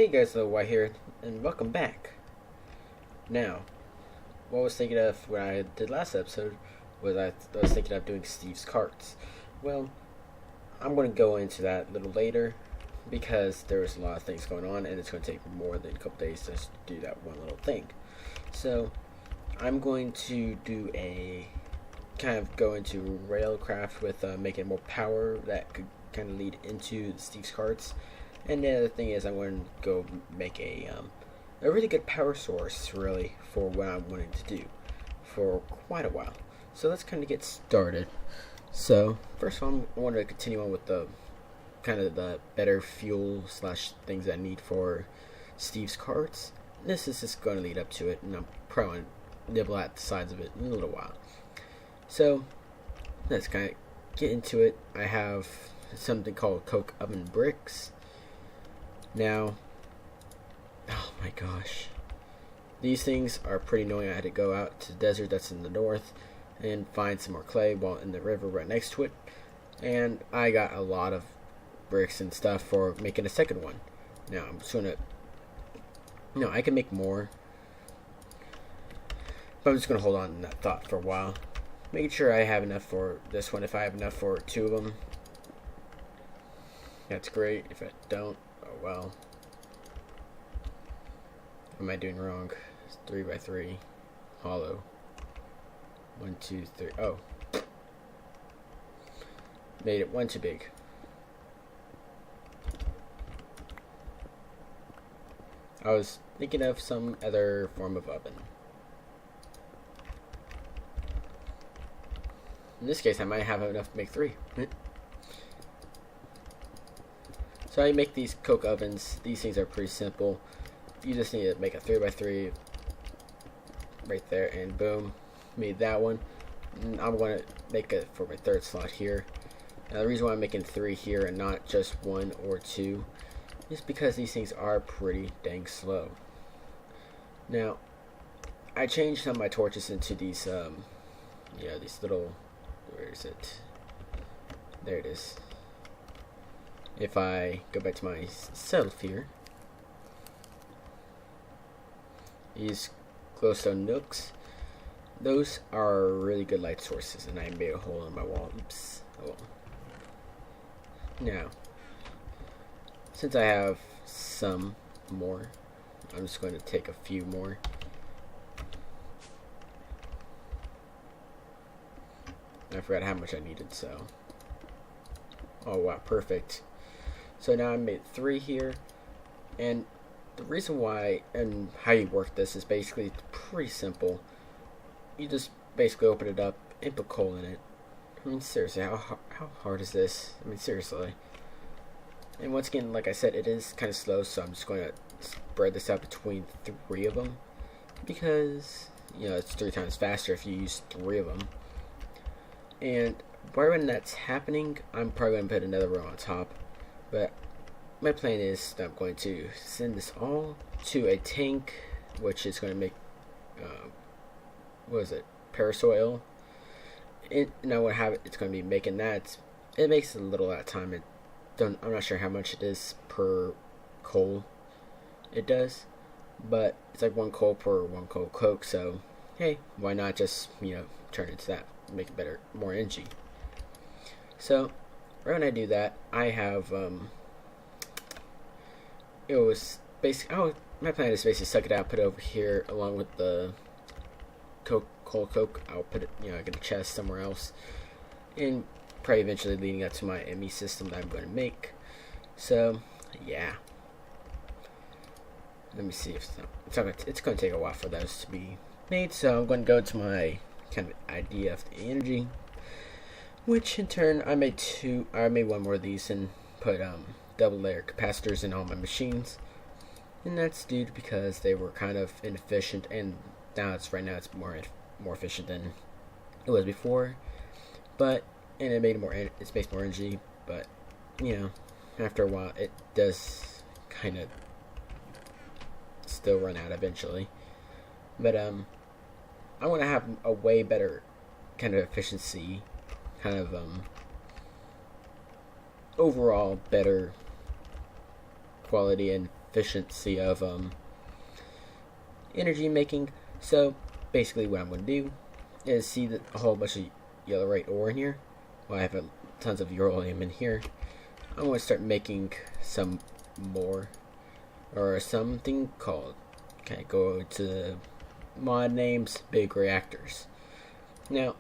Hey guys, Lil White here, and welcome back. Now, what I was thinking of when I did last episode was I was thinking of doing Steve's carts. Well, I'm going to go into that a little later because there's a lot of things going on and it's going to take more than a couple days to do that one little thing. So, I'm going to do a kind of go into railcraft with making more power that could kind of lead into Steve's carts. And the other thing is I'm going to go make a really good power source, really, for what I'm wanting to do for quite a while. So let's kind of get started. So, first of all, I want to continue on with the kind of the better fuel slash things I need for Steve's carts. This is just going to lead up to it, and I'm probably going to nibble at the sides of it in a little while. So, let's kind of get into it. I have something called coke oven bricks. Now, oh my gosh, these things are pretty annoying. I had to go out to the desert that's in the north and find some more clay while in the river right next to it, and I got a lot of bricks and stuff for making a second one. Now I'm just gonna, I can make more, but I'm just gonna hold on to that thought for a while, making sure I have enough for this one. If I have enough for two of them, that's great. If I don't, oh well. What am I doing wrong? It's 3x3 hollow. 1, 2, 3. Oh, made it one too big. I was thinking of some other form of oven. In this case, I might have enough to make 3. So I make these coke ovens. These things are pretty simple. You just need to make a 3x3 right there, and boom, made that one. And I'm going to make it for my third slot here. Now the reason why I'm making 3 here and not just 1 or 2 is because these things are pretty dang slow. Now, I changed some of my torches into these, these little, where is it? There it is. If I go back to myself here, these glowstone nooks, those are really good light sources, and I made a hole in my wall. Oops. Oh. Now, since I have some more, I'm just going to take a few more. I forgot how much I needed, so. Oh wow, perfect. So now I made 3 here, and the reason why and how you work this is basically pretty simple. You just basically open it up and put coal in it. I mean, seriously, how hard is this? I mean, seriously. And once again, like I said, it is kind of slow, so I'm just going to spread this out between 3 of them, because, it's 3 times faster if you use 3 of them. And right when that's happening, I'm probably going to put another row on top. But my plan is that I'm going to send this all to a tank, which is going to make, parasoil. And I will have it. It's going to be making that. It makes a little at a time. I'm not sure how much it is per coal. It does, but it's like 1 coal per 1 coal coke. So hey, why not just turn it to that, make it better, more energy. So right when I do that, I have it was basically, my plan is basically suck it out, put it over here along with the coal coke. I'll put it, I get a chest somewhere else, and probably eventually leading up to my ME system that I'm going to make. So yeah, let me see if it's going to take a while for those to be made. So I'm going to go to my kind of idea of the energy, which in turn I made 1 more of these and put double layer capacitors in all my machines, and that's due to because they were kind of inefficient, and right now it's more efficient than it was before, but and it's makes more energy, but after a while it does kind of still run out eventually. But I want to have a way better kind of efficiency, kind of overall better quality and efficiency of energy making. So basically what I'm going to do is see a whole bunch of yellow right ore in here. Well, I have tons of uranium in here. I'm going to start making some more, or something called, okay, go to the mod names, big reactors. Now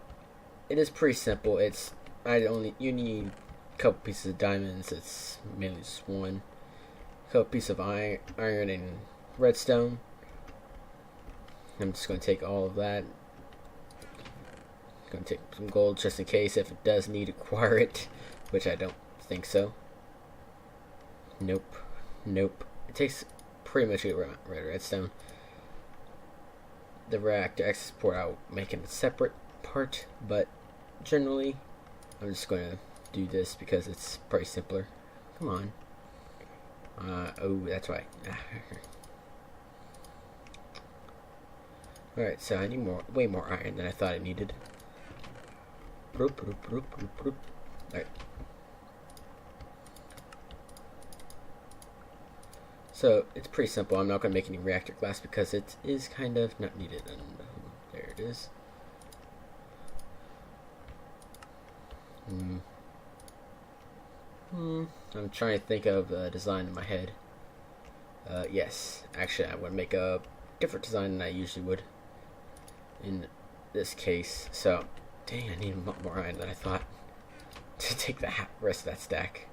it is pretty simple. You need a couple pieces of diamonds. It's mainly just one. A couple pieces of iron and redstone. I'm just going to take all of that. I'm going to take some gold just in case if it does need to acquire it, which I don't think so. Nope. It takes pretty much a redstone. The reactor access port, I'll make it a separate part, but generally I'm just going to do this because it's pretty simpler. Come on. Oh, that's right. Alright, so I need way more iron than I thought I needed. Alright. So it's pretty simple. I'm not going to make any reactor glass because it is kind of not needed. And there it is. I'm trying to think of a design in my head. Yes, actually I would make a different design than I usually would in this case. So, dang, I need a lot more iron than I thought to take the rest of that stack.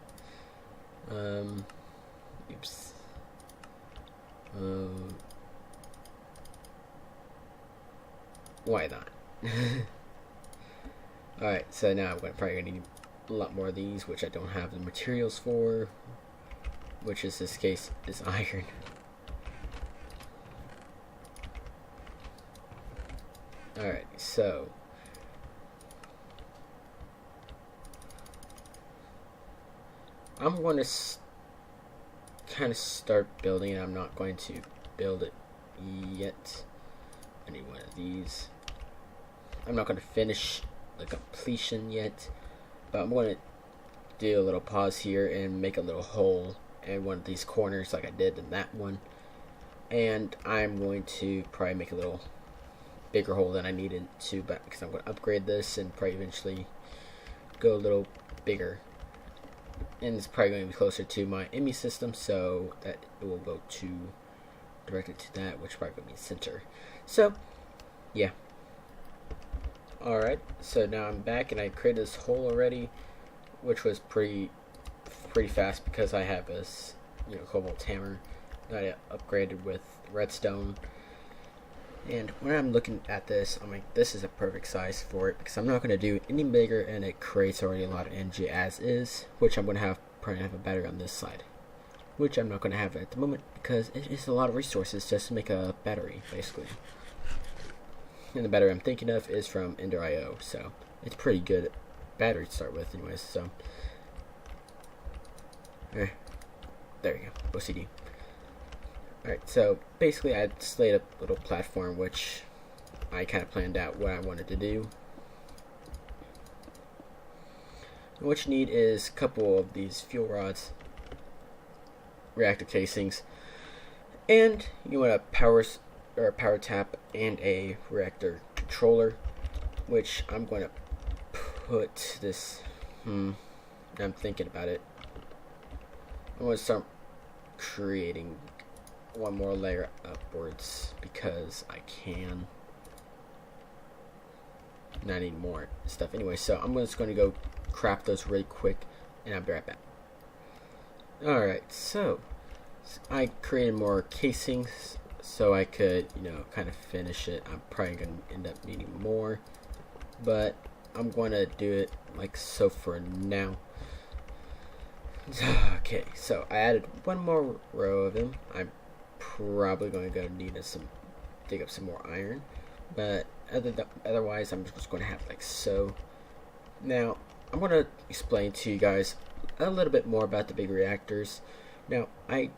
Oops. Why not? Alright, so now I'm probably going to need a lot more of these, which I don't have the materials for, which in this case is iron. Alright, so I'm going to kind of start building it. I'm not going to build it yet. I need one of these. I'm not going to finish the completion yet, but I'm going to do a little pause here and make a little hole in one of these corners like I did in that one, and I'm going to probably make a little bigger hole than I needed to, but because I'm going to upgrade this and probably eventually go a little bigger, and it's probably going to be closer to my ME system, so that it will go directed to that, which probably going to be center. So yeah. Alright, so now I'm back and I created this hole already, which was pretty fast because I have this, cobalt hammer that I upgraded with redstone. And when I'm looking at this, I'm like, this is a perfect size for it because I'm not going to do any bigger, and it creates already a lot of energy as is, which I'm going to probably have a battery on this side, which I'm not going to have at the moment because it is a lot of resources just to make a battery, basically. And the battery I'm thinking of is from Ender.io, so it's pretty good battery to start with anyways. So there you go, OCD. Alright, so basically I just laid up a little platform, which I kind of planned out what I wanted to do. And what you need is a couple of these fuel rods, reactor casings, and you want a power tap and a reactor controller, which I'm going to put this. I'm thinking about it. I'm going to start creating one more layer upwards because I can. And I need more stuff anyway, so I'm just going to go craft those really quick, and I'll be right back. Alright, so I created more casings so I could, kind of finish it. I'm probably going to end up needing more, but I'm going to do it like so for now. Okay, so I added one more row of them. I'm probably going to need dig up some more iron, but otherwise I'm just going to have like so. Now I'm going to explain to you guys a little bit more about the big reactors. Now I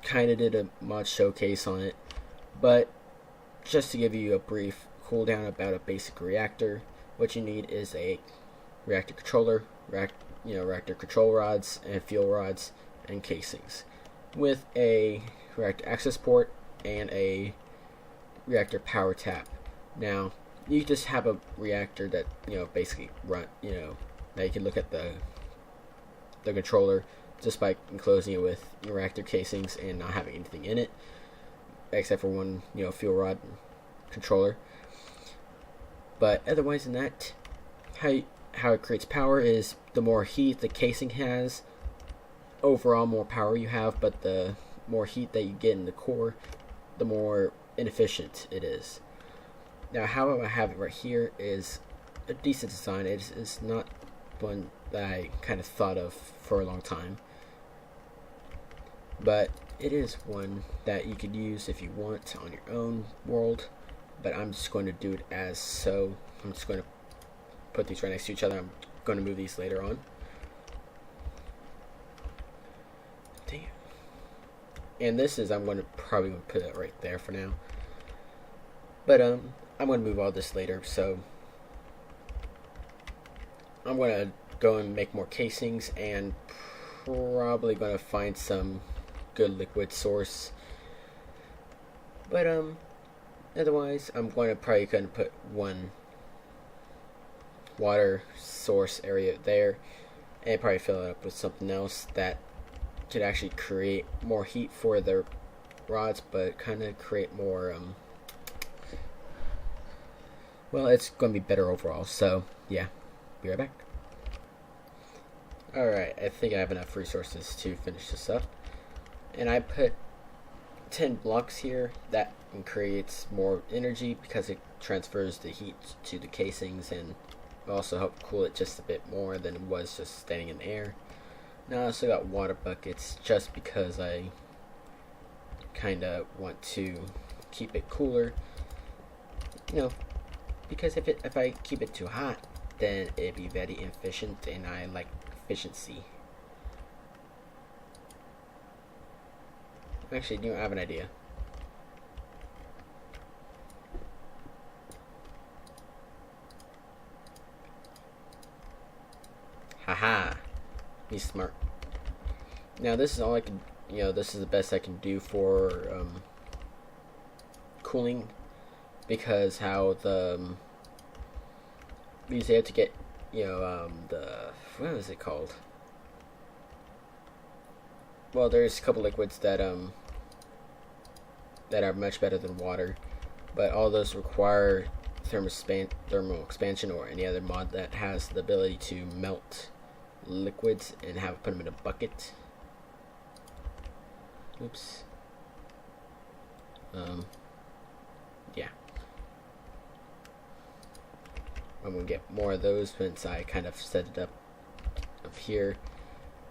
kind of did a mod showcase on it, but just to give you a brief cooldown about a basic reactor, what you need is a reactor controller, reactor control rods and fuel rods and casings. with a reactor access port and a reactor power tap. Now, you just have a reactor that, basically that you can look at the controller just by enclosing it with reactor casings and not having anything in it except for one, fuel rod controller. But otherwise than that, how it creates power is the more heat the casing has, overall more power you have, but the more heat that you get in the core, the more inefficient it is. Now, how I have it right here is a decent design. It's not one that I kind of thought of for a long time, but it is one that you could use if you want on your own world. But I'm just going to do it as so. I'm just going to put these right next to each other. I'm going to move these later on. Damn. And this is, I'm probably going to put it right there for now. But I'm going to move all this later, so I'm going to go and make more casings and probably going to find some good liquid source. But otherwise, I'm probably going to put one water source area there and probably fill it up with something else that could actually create more heat for the rods, but kind of create more well, it's going to be better overall. So yeah, be right back. Alright, I think I have enough resources to finish this up, and I put 10 blocks here. That creates more energy because it transfers the heat to the casings and also help cool it just a bit more than it was just standing in the air. Now I also got water buckets just because I kind of want to keep it cooler, because if I keep it too hot, then it'd be very inefficient, and I like efficiency. Actually, I have an idea. Haha, he's smart. Now this is all I can, this is the best I can do for cooling, because how because they have to get, what is it called? Well, there's a couple liquids that are much better than water, but all those require thermal expansion or any other mod that has the ability to melt liquids and put them in a bucket. Oops. Yeah. I'm gonna get more of those since I kind of set it up here,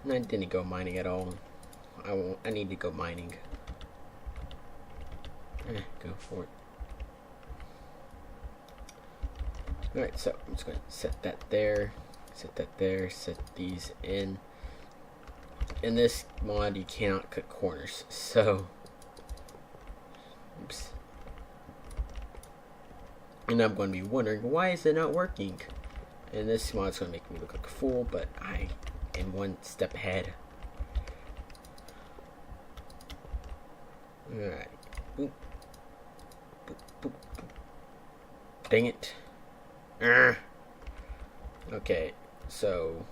and I didn't go mining at all. I need to go mining. Go for it. Alright, so I'm just going to set that there, set these in. In this mod, you cannot cut corners, so oops. And I'm going to be wondering, why is it not working? And this mod's going to make me look like a fool, but I am one step ahead. Alright. Boop. Boop, boop, boop. Dang it. Okay, so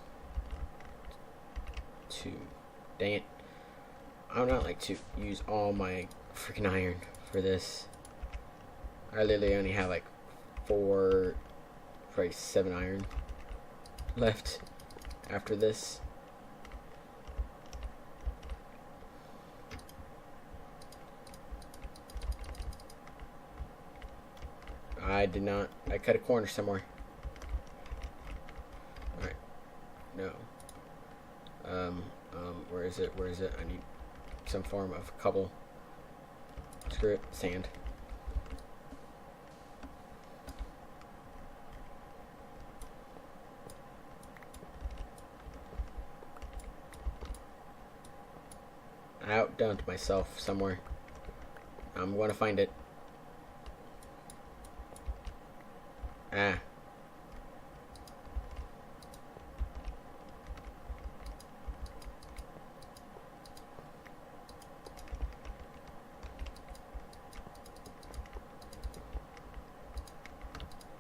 dang it. I would not like to use all my freaking iron for this. I literally only have like 7 iron left after this. I cut a corner somewhere. Alright. No. Where is it? I need some form of cobble. Screw it. Sand. I outdunned myself somewhere. I'm gonna find it. Ah.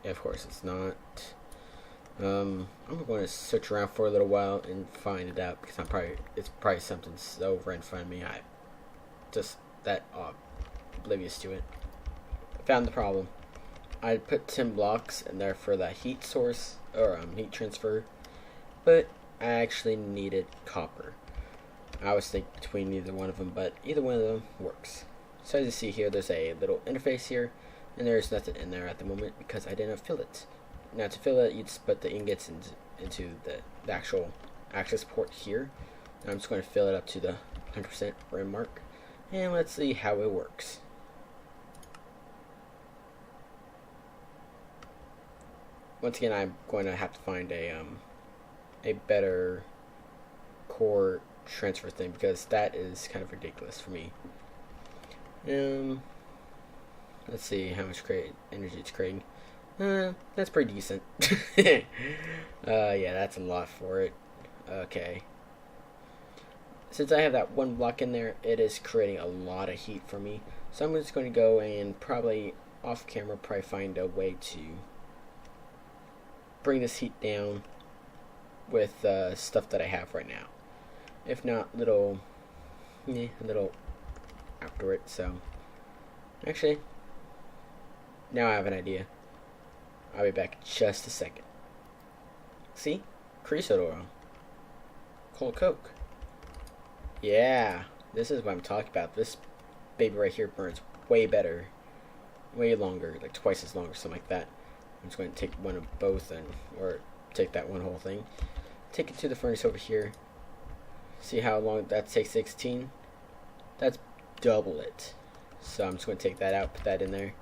of course it's not. I'm going to search around for a little while and find it out, because it's probably something so right in front of me. I just that oblivious to it. I found the problem. I put 10 blocks in there for that heat source, or heat transfer, but I actually needed copper. I was thinking between either one of them, but either one of them works. So as you see here, there's a little interface here, and there's nothing in there at the moment because I didn't fill it. Now to fill it, you just put the ingots into the actual access port here. Now I'm just going to fill it up to the 100% rim mark, and let's see how it works. Once again, I'm going to have to find a better core transfer thing, because that is kind of ridiculous for me. Let's see how much energy it's creating. That's pretty decent. Yeah, that's a lot for it. Okay. Since I have that one block in there, it is creating a lot of heat for me. So I'm just going to go and probably off camera find a way to bring this heat down with stuff that I have right now. If not, a little after it. So actually, now I have an idea. I'll be back in just a second. See? Creosote oil. Cold Coke. Yeah, this is what I'm talking about. This baby right here burns way better. Way longer, like twice as long or something like that. I'm just going to take one of both, or take that one whole thing. Take it to the furnace over here. See how long that takes? 16? That's double it. So I'm just going to take that out, put that in there.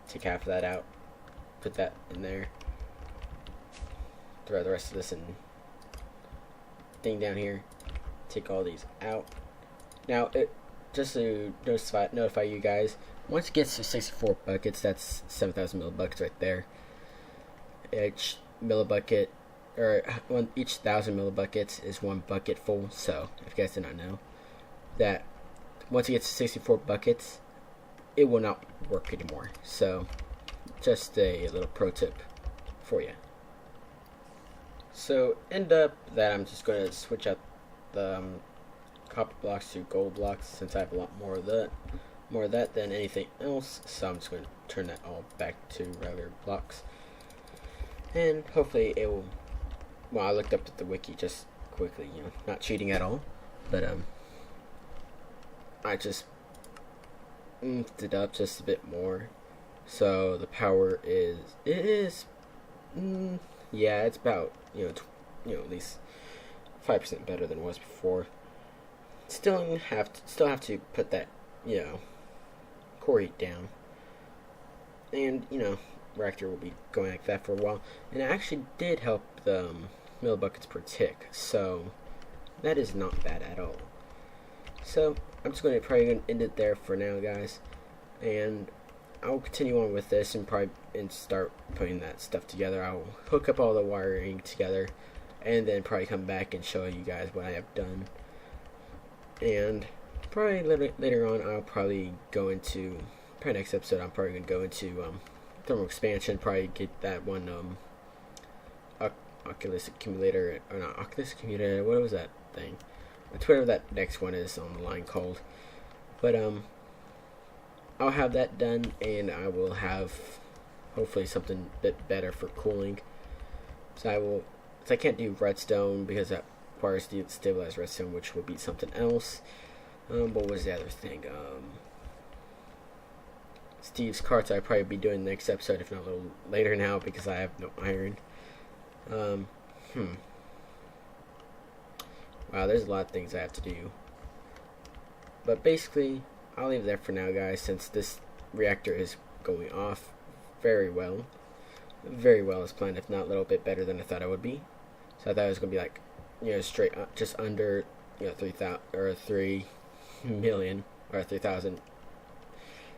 Take half of that out, put that in there. Throw the rest of this in thing down here. Take all these out. Now, just to notify you guys, once it gets to 64 buckets, that's 7,000 millibuckets right there. Each millibucket, or each 1,000 millibuckets is 1 bucket full. So, if you guys did not know, that once it gets to 64 buckets, it will not work anymore. So, just a little pro tip for you. So, end up that I'm just going to switch out the copper blocks to gold blocks, since I have a lot more of that than anything else. So I'm just going to turn that all back to regular blocks, and hopefully it will. Well, I looked up at the wiki just quickly, not cheating at all, but I just it up just a bit more. So the power is yeah, it's about at least 5% better than it was before. Still have to put that core heat down, and Reactor will be going like that for a while, and it actually did help the millibuckets per tick, so that is not bad at all. So I'm just going to end it there for now, guys, and I'll continue on with this and start putting that stuff together. I'll hook up all the wiring together, and then probably come back and show you guys what I have done. And probably later on, I'll probably go into next episode. I'm probably gonna go into thermal expansion. Probably get that one Oculus accumulator, or not Oculus accumulator. What was that thing? Whatever that next one is on the line called. But I'll have that done, and I will have hopefully something a bit better for cooling. So I can't do redstone because that requires stabilized redstone, which will be something else. What was the other thing? Steve's carts I'll probably be doing next episode, if not a little later now, because I have no iron. Wow, there's a lot of things I have to do. But basically, I'll leave it there for now, guys, since this reactor is going off very well. Very well as planned, if not a little bit better than I thought it would be. So I thought it was going to be like, straight up, just under, 3,000 or 3 million or 3,000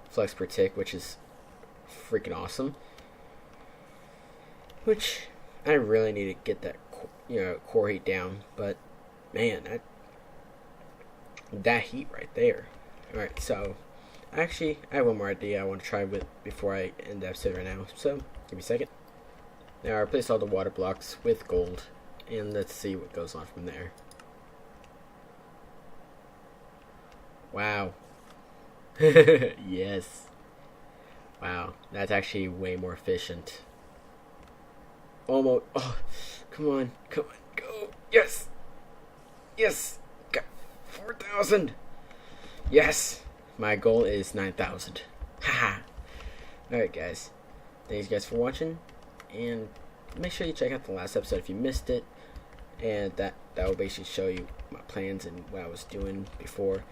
flux per tick, which is freaking awesome. Which I really need to get that, core heat down. But man, that heat right there. All right, so Actually, I have one more idea I want to try with before I end the episode right now. So, give me a second. Now, I replaced all the water blocks with gold, and let's see what goes on from there. Wow. Yes. Wow, that's actually way more efficient. Almost. Oh, come on, go. Yes. Yes. Got 4,000. Yes. My goal is 9,000. Haha. Alright, guys. Thanks, guys, for watching. And make sure you check out the last episode if you missed it. And that will basically show you my plans and what I was doing before.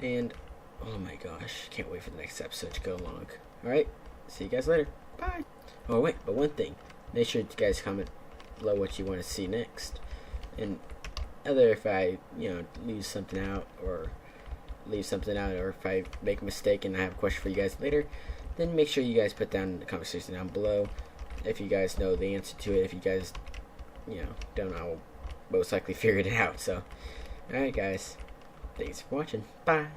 And, oh my gosh. Can't wait for the next episode to go along. Alright. See you guys later. Bye. Oh, wait. But one thing. Make sure you guys comment below what you want to see next. And other if I, leave something out or if I make a mistake and I have a question for you guys later, then make sure you guys put down in the comment section down below if you guys know the answer to it. If you guys, don't know, I will most likely figure it out. So, alright guys, thanks for watching. Bye.